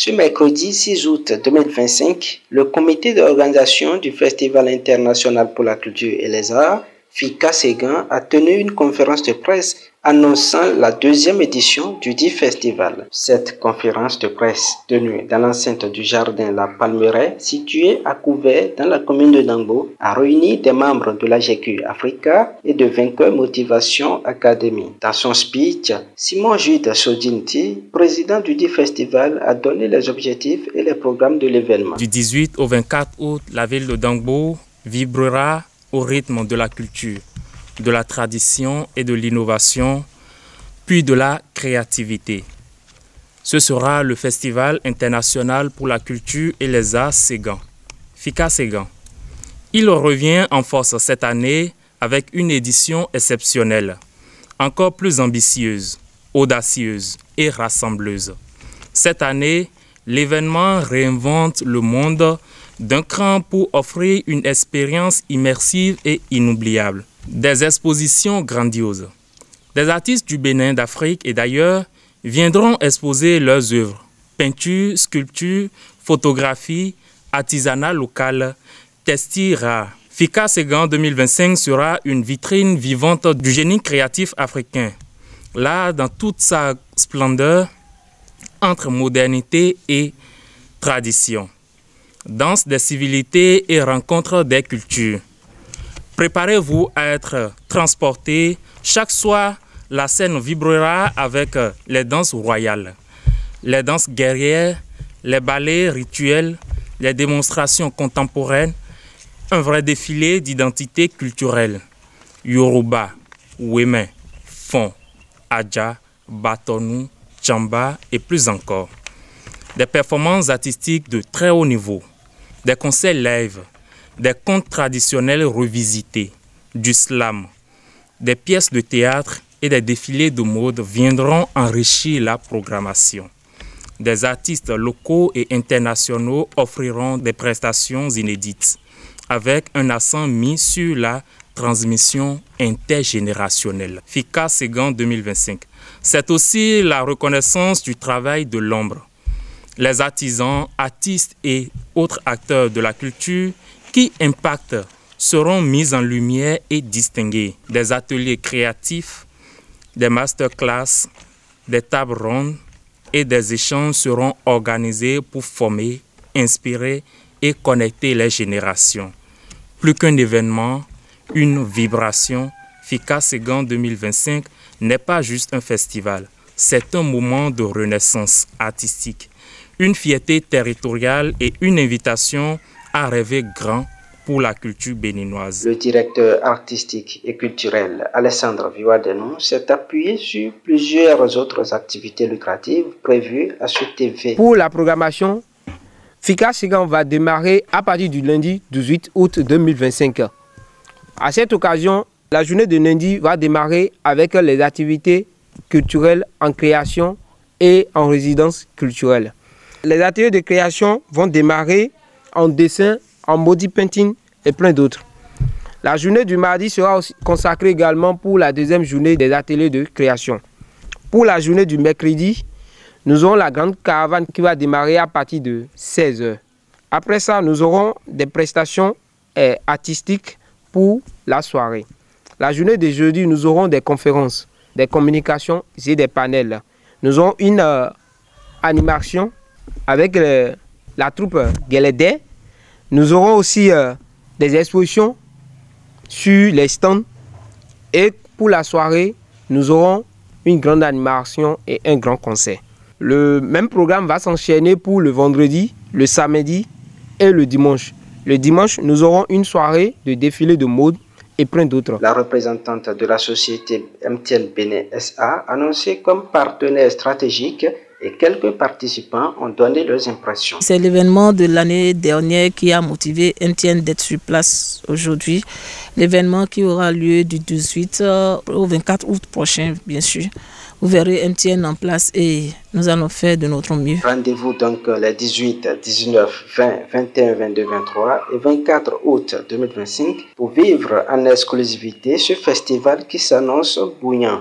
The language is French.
Ce mercredi 6 août 2025, le comité d'organisation du Festival international pour la culture et les arts, FICA Séguin, a tenu une conférence de presse annonçant la deuxième édition du dit festival. Cette conférence de presse, tenue dans l'enceinte du jardin La Palmeraie, situé à Couvert dans la commune de Dangbo, a réuni des membres de la GQ Africa et de Vainqueur Motivation Academy. Dans son speech, Simon Jude Sodinti, président du dit festival, a donné les objectifs et les programmes de l'événement. Du 18 au 24 août, la ville de Dangbo vibrera au rythme de la culture, de la tradition et de l'innovation, puis de la créativité. Ce sera le Festival international pour la culture et les arts Séguin, FICA Séguin. Il revient en force cette année avec une édition exceptionnelle, encore plus ambitieuse, audacieuse et rassembleuse. Cette année, l'événement réinvente le monde d'un cran pour offrir une expérience immersive et inoubliable. Des expositions grandioses. Des artistes du Bénin, d'Afrique et d'ailleurs viendront exposer leurs œuvres, peintures, sculptures, photographies, artisanat local, textiles rares. FICA Séguin 2025 sera une vitrine vivante du génie créatif africain. Là, dans toute sa splendeur, entre modernité et tradition. Danse des civilités et rencontre des cultures. Préparez-vous à être transportés. Chaque soir, la scène vibrera avec les danses royales, les danses guerrières, les ballets rituels, les démonstrations contemporaines, un vrai défilé d'identité culturelle. Yoruba, Wémen, Fon, Adja, Batonou, Tchamba et plus encore. Des performances artistiques de très haut niveau, des concerts live, des contes traditionnels revisités, du slam, des pièces de théâtre et des défilés de mode viendront enrichir la programmation. Des artistes locaux et internationaux offriront des prestations inédites, avec un accent mis sur la transmission intergénérationnelle. FICA Séguin 2025. C'est aussi la reconnaissance du travail de l'ombre. Les artisans, artistes et autres acteurs de la culture qui impactent seront mis en lumière et distingués. Des ateliers créatifs, des masterclass, des tables rondes et des échanges seront organisés pour former, inspirer et connecter les générations. Plus qu'un événement, une vibration, FICA Séguin 2025 n'est pas juste un festival, c'est un moment de renaissance artistique, une fierté territoriale et une invitation à rêver grand pour la culture béninoise. Le directeur artistique et culturel Alessandre Viwadenou s'est appuyé sur plusieurs autres activités lucratives prévues à ce TV. Pour la programmation, FICA Séguin va démarrer à partir du lundi 18 août 2025. À cette occasion, la journée de lundi va démarrer avec les activités culturelles en création et en résidence culturelle. Les ateliers de création vont démarrer en dessin, en body painting et plein d'autres. La journée du mardi sera aussi consacrée également pour la deuxième journée des ateliers de création. Pour la journée du mercredi, nous aurons la grande caravane qui va démarrer à partir de 16 h. Après ça, nous aurons des prestations artistiques pour la soirée. La journée de jeudi, nous aurons des conférences, des communications et des panels. Nous aurons une animation avec la troupe Guélédé. Nous aurons aussi des expositions sur les stands. Et pour la soirée, nous aurons une grande animation et un grand concert. Le même programme va s'enchaîner pour le vendredi, le samedi et le dimanche. Le dimanche, nous aurons une soirée de défilé de mode et plein d'autres. La représentante de la société MTN Bénin SA a annoncé comme partenaire stratégique et quelques participants ont donné leurs impressions. C'est l'événement de l'année dernière qui a motivé MTN d'être sur place aujourd'hui. L'événement qui aura lieu du 18 au 24 août prochain, bien sûr. Vous verrez MTN en place et nous allons faire de notre mieux. Rendez-vous donc les 18, 19, 20, 21, 22, 23 et 24 août 2025 pour vivre en exclusivité ce festival qui s'annonce bouillant.